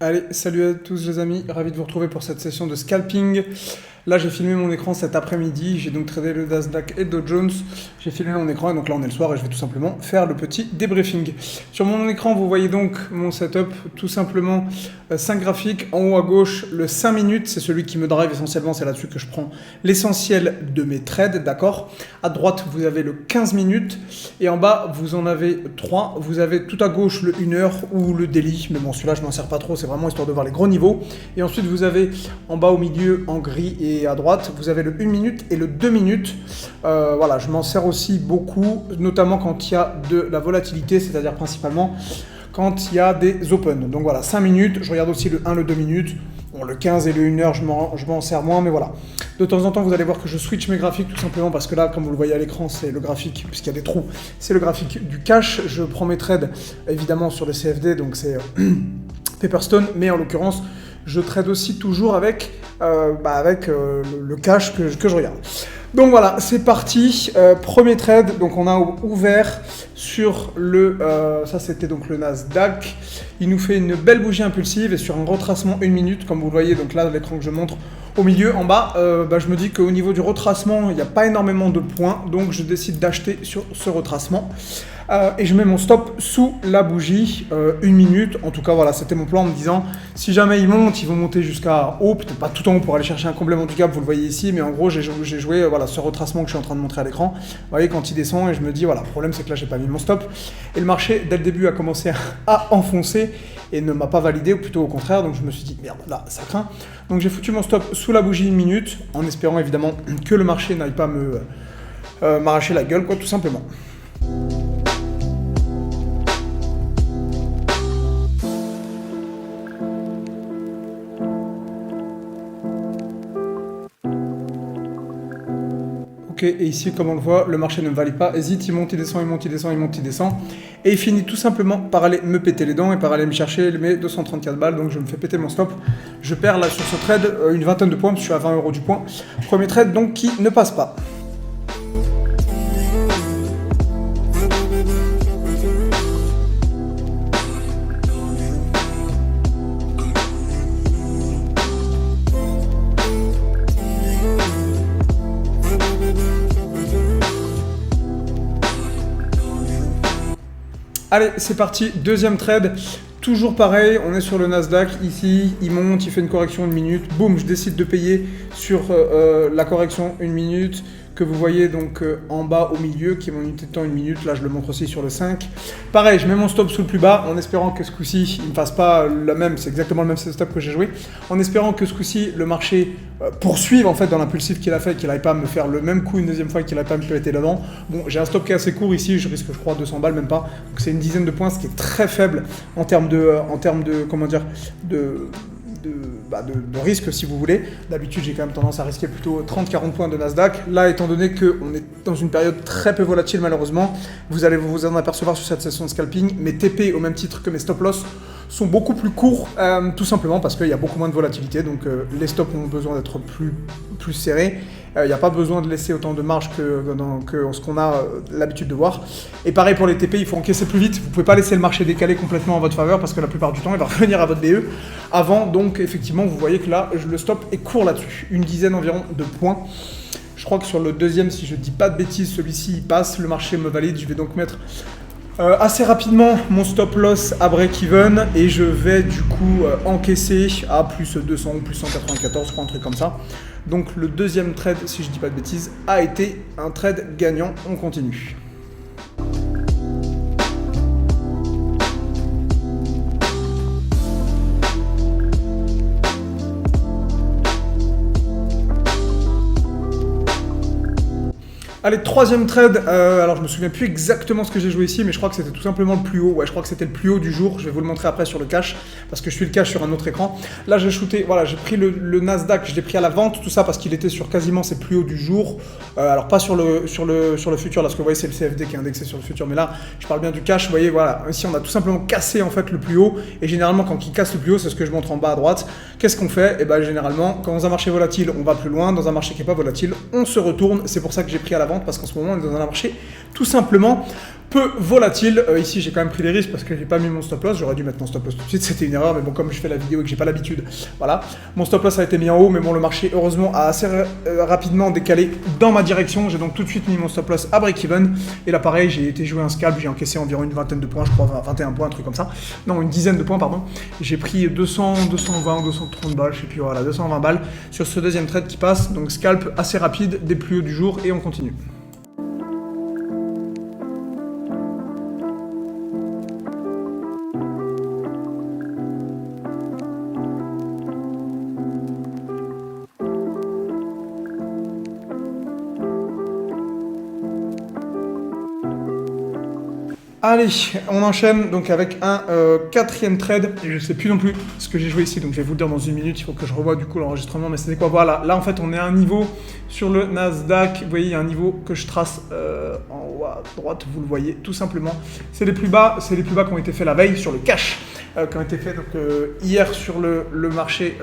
Allez, salut à tous les amis, ravi de vous retrouver pour cette session de scalping. Là, j'ai filmé mon écran cet après-midi, j'ai donc tradé le Nasdaq et Dow Jones. J'ai filmé mon écran et donc là on est le soir et je vais tout simplement faire le petit débriefing. Sur mon écran, vous voyez donc mon setup, tout simplement 5 graphiques. En haut à gauche, le 5 minutes, c'est celui qui me drive essentiellement, c'est là-dessus que je prends l'essentiel de mes trades, d'accord. À droite, vous avez le 15 minutes et en bas, vous en avez 3. Vous avez tout à gauche le 1 heure ou le daily, mais bon, celui-là, je m'en sers pas trop, c'est vraiment histoire de voir les gros niveaux. Et ensuite, vous avez en bas au milieu, en gris et à droite, vous avez le 1 minute et le 2 minutes. Voilà, je m'en sers aussi beaucoup, notamment quand il y a de la volatilité, c'est-à-dire principalement quand il y a des open. Donc voilà, 5 minutes, je regarde aussi le 1, le 2 minutes. Bon, le 15 et le 1 heure, je m'en sers moins, mais voilà. De temps en temps, vous allez voir que je switch mes graphiques tout simplement parce que là, comme vous le voyez à l'écran, c'est le graphique, puisqu'il y a des trous, c'est le graphique du cash. Je prends mes trades évidemment sur le CFD, donc c'est Pepperstone, mais en l'occurrence, je trade aussi toujours avec, le cash que je regarde. Donc voilà, c'est parti. Premier trade, donc on a ouvert sur le, ça c'était donc le Nasdaq. Il nous fait une belle bougie impulsive et sur un retracement 1 minute, comme vous le voyez, donc là l'écran que je montre au milieu, en bas, je me dis qu'au niveau du retracement, il n'y a pas énormément de points, donc je décide d'acheter sur ce retracement. Et je mets mon stop sous la bougie, 1 minute. En tout cas, voilà, c'était mon plan en me disant, si jamais ils montent, ils vont monter jusqu'à haut, peut-être pas tout en haut pour aller chercher un complément du gap, vous le voyez ici, mais en gros, j'ai joué voilà, ce retracement que je suis en train de montrer à l'écran. Vous voyez, quand il descend, et je me dis, voilà, le problème, c'est que là, j'ai pas mis mon stop. Et le marché, dès le début, a commencé à enfoncer et ne m'a pas validé, ou plutôt au contraire. Donc, je me suis dit, merde, là, ça craint. Donc, j'ai foutu mon stop sous la bougie 1 minute, en espérant évidemment que le marché n'aille pas m'arracher la gueule, quoi, tout simplement. Et ici, comme on le voit, le marché ne me valide pas, hésite, il monte, il descend, il monte, il descend, il monte, il descend. Et il finit tout simplement par aller me péter les dents et par aller me chercher mes 234 balles. Donc je me fais péter mon stop. Je perds là sur ce trade une vingtaine de points, parce que je suis à 20 € du point. Premier trade donc qui ne passe pas. Allez, c'est parti, deuxième trade, toujours pareil, on est sur le Nasdaq, ici, il monte, il fait une correction 1 minute, boum, je décide de payer sur la correction 1 minute, que vous voyez donc en bas au milieu, qui est mon unité de temps 1 minute, là je le montre aussi sur le 5. Pareil, je mets mon stop sous le plus bas, en espérant que ce coup-ci, il ne fasse pas la même, c'est exactement le même setup que j'ai joué, en espérant que ce coup-ci, le marché poursuive en fait dans l'impulsif qu'il a fait, qu'il n'aille pas me faire le même coup une deuxième fois, qu'il n'aille pas me péter là-dedans. Bon, j'ai un stop qui est assez court ici, je risque je crois 200 balles, même pas, donc c'est une dizaine de points, ce qui est très faible en termes de comment dire, de risque si vous voulez. D'habitude j'ai quand même tendance à risquer plutôt 30-40 points de Nasdaq. Là, étant donné qu'on est dans une période très peu volatile malheureusement, vous allez vous en apercevoir sur cette session de scalping, mes TP au même titre que mes stop loss sont beaucoup plus courts, tout simplement parce qu'il y a beaucoup moins de volatilité, donc les stops ont besoin d'être plus serrés. Il n'y a pas besoin de laisser autant de marge que ce qu'on a l'habitude de voir. Et pareil pour les TP, il faut encaisser plus vite. Vous ne pouvez pas laisser le marché décaler complètement en votre faveur parce que la plupart du temps, il va revenir à votre BE avant. Donc effectivement, vous voyez que là, le stop est court là-dessus. Une dizaine environ de points. Je crois que sur le deuxième, si je ne dis pas de bêtises, celui-ci il passe, le marché me valide. Je vais donc mettre assez rapidement mon stop loss à break-even et je vais du coup encaisser à plus 200 ou plus 194, je crois, un truc comme ça. Donc le deuxième trade, si je dis pas de bêtises, a été un trade gagnant. On continue. Allez, troisième trade, alors je me souviens plus exactement ce que j'ai joué ici, mais je crois que c'était tout simplement le plus haut. Ouais, je crois que c'était le plus haut du jour. Je vais vous le montrer après sur le cash, parce que je suis le cash sur un autre écran. Là, j'ai shooté, voilà, j'ai pris le Nasdaq, je l'ai pris à la vente, tout ça parce qu'il était sur quasiment ses plus hauts du jour. Alors pas sur le futur, là, ce que vous voyez, c'est le CFD qui est indexé sur le futur, mais là, je parle bien du cash. Vous voyez, voilà, ici, on a tout simplement cassé en fait le plus haut, et généralement, quand il casse le plus haut, c'est ce que je montre en bas à droite. Qu'est-ce qu'on fait? Et ben, généralement, quand dans un marché volatile, on va plus loin, dans un marché qui n'est pas volatile, on se retourne. C'est pour ça que j'ai pris à la vente, parce qu'en ce moment, on est dans un marché tout simplement peu volatile. Ici, j'ai quand même pris des risques parce que j'ai pas mis mon stop loss. J'aurais dû mettre mon stop loss tout de suite, c'était une erreur, mais bon, comme je fais la vidéo et que j'ai pas l'habitude, voilà. Mon stop loss a été mis en haut, mais bon, le marché, heureusement, a assez rapidement décalé dans ma direction. J'ai donc tout de suite mis mon stop loss à break-even. Et là, pareil, j'ai été jouer un scalp, j'ai encaissé environ une vingtaine de points, je crois, 21 points, un truc comme ça. Non, une dizaine de points, pardon. J'ai pris 200, 220, 230 balles, je sais plus, voilà, 220 balles sur ce deuxième trade qui passe. Donc, scalp assez rapide, des plus hauts du jour, et on continue. Allez, on enchaîne donc avec un quatrième trade, et je sais plus non plus ce que j'ai joué ici, donc je vais vous le dire dans une minute, il faut que je revoie du coup l'enregistrement, mais c'était quoi? Voilà, là en fait on est à un niveau sur le Nasdaq, vous voyez il y a un niveau que je trace en haut à droite, vous le voyez tout simplement, c'est les plus bas qui ont été faits la veille sur le cash, qui ont été faits donc, hier sur le marché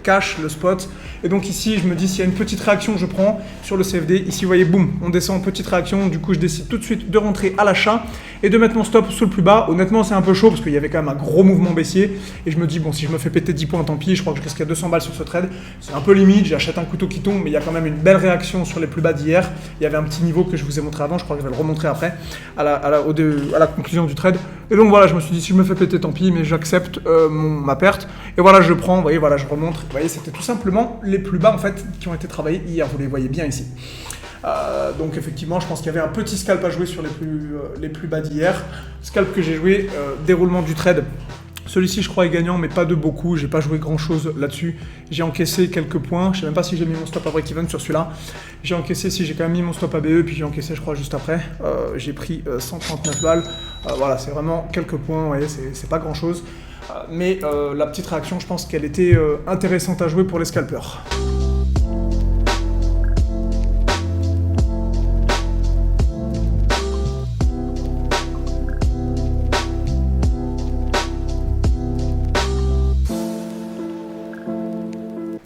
cash, le spot, et donc ici je me dis s'il y a une petite réaction je prends sur le CFD, ici vous voyez boum, on descend en petite réaction, du coup je décide tout de suite de rentrer à l'achat, et de mettre mon stop sous le plus bas. Honnêtement, c'est un peu chaud parce qu'il y avait quand même un gros mouvement baissier. Et je me dis, bon, si je me fais péter 10 points, tant pis. Je crois que je risque à 200 balles sur ce trade. C'est un peu limite. J'achète un couteau qui tombe, mais il y a quand même une belle réaction sur les plus bas d'hier. Il y avait un petit niveau que je vous ai montré avant. Je crois que je vais le remontrer après, à la conclusion du trade. Et donc voilà, je me suis dit, si je me fais péter, tant pis, mais j'accepte ma perte. Et voilà, je prends. Vous voyez, voilà, je remonte. Vous voyez, c'était tout simplement les plus bas en fait qui ont été travaillés hier. Vous les voyez bien ici. Donc effectivement, je pense qu'il y avait un petit scalp à jouer sur les plus bas d'hier. Scalp que j'ai joué, déroulement du trade. Celui-ci, je crois, est gagnant, mais pas de beaucoup. J'ai pas joué grand-chose là-dessus. J'ai encaissé quelques points. Je sais même pas si j'ai mis mon stop à break-even sur celui-là. J'ai encaissé, si j'ai quand même mis mon stop à BE, puis j'ai encaissé, je crois, juste après. J'ai pris 139 balles. Voilà, c'est vraiment quelques points. Vous voyez, c'est pas grand-chose. Mais la petite réaction, je pense qu'elle était intéressante à jouer pour les scalpers.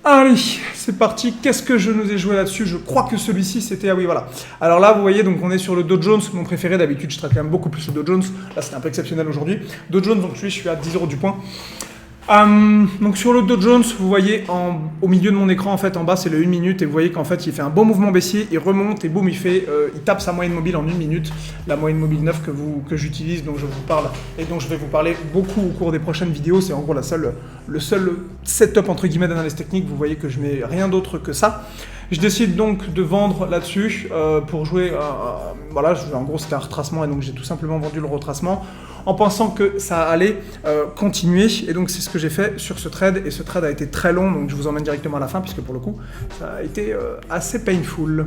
Allez, c'est parti. Qu'est-ce que je nous ai joué là-dessus? Je crois que celui-ci, c'était... Ah oui, voilà. Alors là, vous voyez, donc on est sur le Dow Jones, mon préféré. D'habitude, je traite quand même beaucoup plus le Dow Jones. Là, c'était un peu exceptionnel aujourd'hui. Dow Jones, donc je suis à 10 € du point. Donc sur le Dow Jones, vous voyez au milieu de mon écran, en fait, en bas, c'est le 1 minute. Et vous voyez qu'en fait, il fait un bon mouvement baissier. Il remonte et boum, il tape sa moyenne mobile en 1 minute. La moyenne mobile 9 que j'utilise, dont je vous parle et dont je vais vous parler beaucoup au cours des prochaines vidéos. C'est en gros le seul setup entre guillemets d'analyse technique. Vous voyez que je mets rien d'autre que ça. Je décide donc de vendre là-dessus pour jouer. Voilà, en gros c'était un retracement et donc j'ai tout simplement vendu le retracement en pensant que ça allait continuer. Et donc c'est ce que j'ai fait sur ce trade. Et ce trade a été très long, donc je vous emmène directement à la fin puisque pour le coup ça a été assez painful.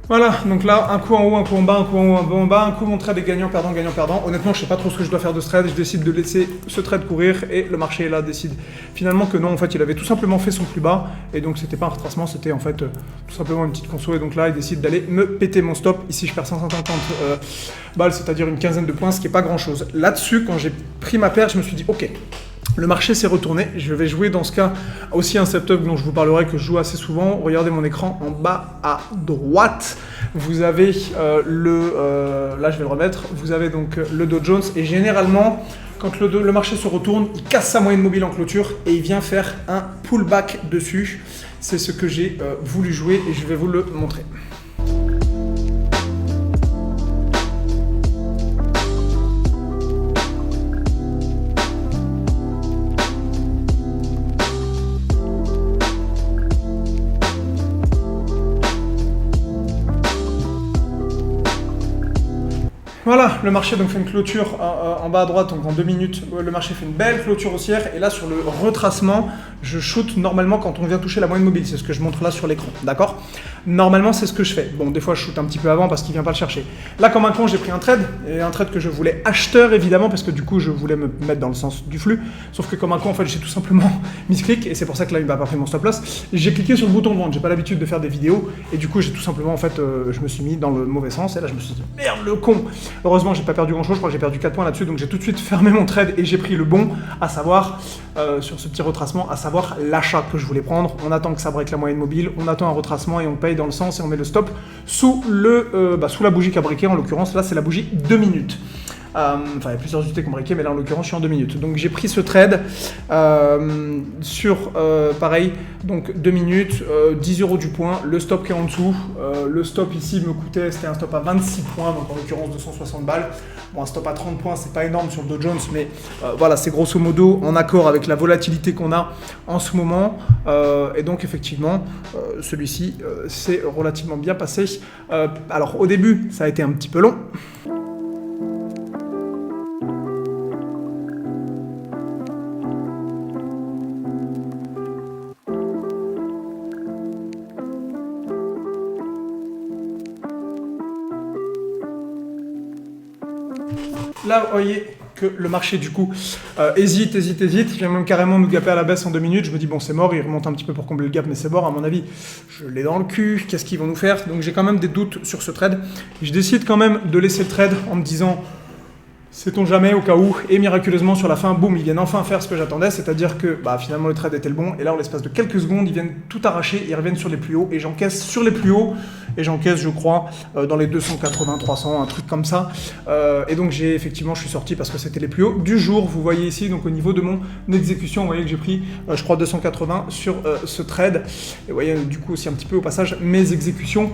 Voilà, donc là, un coup en haut, un coup en bas, un coup en haut, un coup en bas, un coup mon trade est gagnant, perdant, gagnant, perdant. Honnêtement, je sais pas trop ce que je dois faire de ce trade, je décide de laisser ce trade courir et le marché là décide finalement que non, en fait, il avait tout simplement fait son plus bas et donc c'était pas un retracement, c'était en fait tout simplement une petite conso et donc là, il décide d'aller me péter mon stop. Ici, je perds 150 balles, c'est-à-dire une quinzaine de points, ce qui est pas grand-chose. Là-dessus, quand j'ai pris ma perte, je me suis dit, ok, le marché s'est retourné, je vais jouer dans ce cas aussi un setup dont je vous parlerai que je joue assez souvent. Regardez mon écran en bas à droite, vous avez là je vais le remettre, vous avez donc le Dow Jones et généralement quand le marché se retourne, il casse sa moyenne mobile en clôture et il vient faire un pullback dessus. C'est ce que j'ai voulu jouer et je vais vous le montrer. Voilà, le marché donc fait une clôture en bas à droite, donc en 2 minutes, le marché fait une belle clôture haussière, et là sur le retracement, je shoot normalement quand on vient toucher la moyenne mobile, c'est ce que je montre là sur l'écran, d'accord? Normalement c'est ce que je fais, bon des fois je shoot un petit peu avant parce qu'il vient pas le chercher. Là comme un con j'ai pris un trade, et un trade que je voulais acheteur évidemment, parce que du coup je voulais me mettre dans le sens du flux, sauf que comme un con en fait j'ai tout simplement mis ce clic, et c'est pour ça que là il m'a pas pris mon stop loss, j'ai cliqué sur le bouton de vente, j'ai pas l'habitude de faire des vidéos, et du coup j'ai tout simplement en fait, je me suis mis dans le mauvais sens, et là je me suis dit merde le con. Heureusement, j'ai pas perdu grand chose, je crois que j'ai perdu 4 points là-dessus, donc j'ai tout de suite fermé mon trade et j'ai pris le bon, à savoir, sur ce petit retracement, à savoir l'achat que je voulais prendre. On attend que ça break la moyenne mobile, on attend un retracement et on paye dans le sens et on met le stop sous la bougie qui a breaké, en l'occurrence, là c'est la bougie 2 minutes. Enfin, il y a plusieurs unités qui ont breaké, mais là en l'occurrence je suis en 2 minutes. Donc j'ai pris ce trade sur, pareil, donc 2 minutes, 10 € du point, le stop qui est en dessous. Le stop ici me coûtait, c'était un stop à 26 points, donc en l'occurrence 260 balles. Bon, un stop à 30 points, c'est pas énorme sur le Dow Jones, mais voilà, c'est grosso modo en accord avec la volatilité qu'on a en ce moment. Et donc effectivement, celui-ci s'est relativement bien passé. Alors au début, ça a été un petit peu long. Là, vous voyez que le marché, du coup, hésite. Il vient même carrément nous gaper à la baisse en 2 minutes. Je me dis, bon, c'est mort, il remonte un petit peu pour combler le gap, mais c'est mort, à mon avis. Je l'ai dans le cul, qu'est-ce qu'ils vont nous faire? Donc j'ai quand même des doutes sur ce trade. Je décide quand même de laisser le trade en me disant, sait-on jamais, au cas où, et miraculeusement sur la fin, boum, ils viennent enfin faire ce que j'attendais, c'est-à-dire que finalement le trade était le bon, et là en l'espace de quelques secondes, ils viennent tout arracher, ils reviennent sur les plus hauts, et j'encaisse sur les plus hauts, et j'encaisse, je crois, dans les 280, 300, un truc comme ça, et donc je suis sorti parce que c'était les plus hauts du jour. Vous voyez ici, donc au niveau de mon exécution, vous voyez que j'ai pris, je crois, 280 sur ce trade, et vous voyez du coup aussi un petit peu au passage mes exécutions,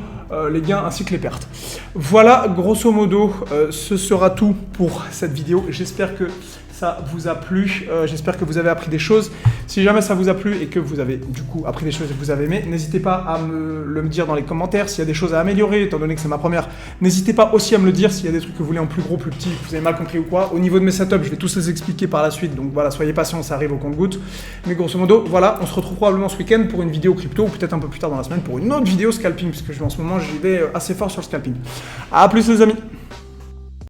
les gains ainsi que les pertes. Voilà, grosso modo, ce sera tout pour cette vidéo. J'espère que ça vous a plu, j'espère que vous avez appris des choses. Si jamais ça vous a plu et que vous avez du coup appris des choses et que vous avez aimé, n'hésitez pas à me dire dans les commentaires s'il y a des choses à améliorer, étant donné que c'est ma première. N'hésitez pas aussi à me le dire s'il y a des trucs que vous voulez en plus gros, plus petit, que vous avez mal compris ou quoi. Au niveau de mes setups, je vais tous les expliquer par la suite, donc voilà, soyez patients, ça arrive au compte-gouttes. Mais grosso modo, voilà, on se retrouve probablement ce week-end pour une vidéo crypto, ou peut-être un peu plus tard dans la semaine pour une autre vidéo scalping, puisque en ce moment j'y vais assez fort sur le scalping. A plus les amis.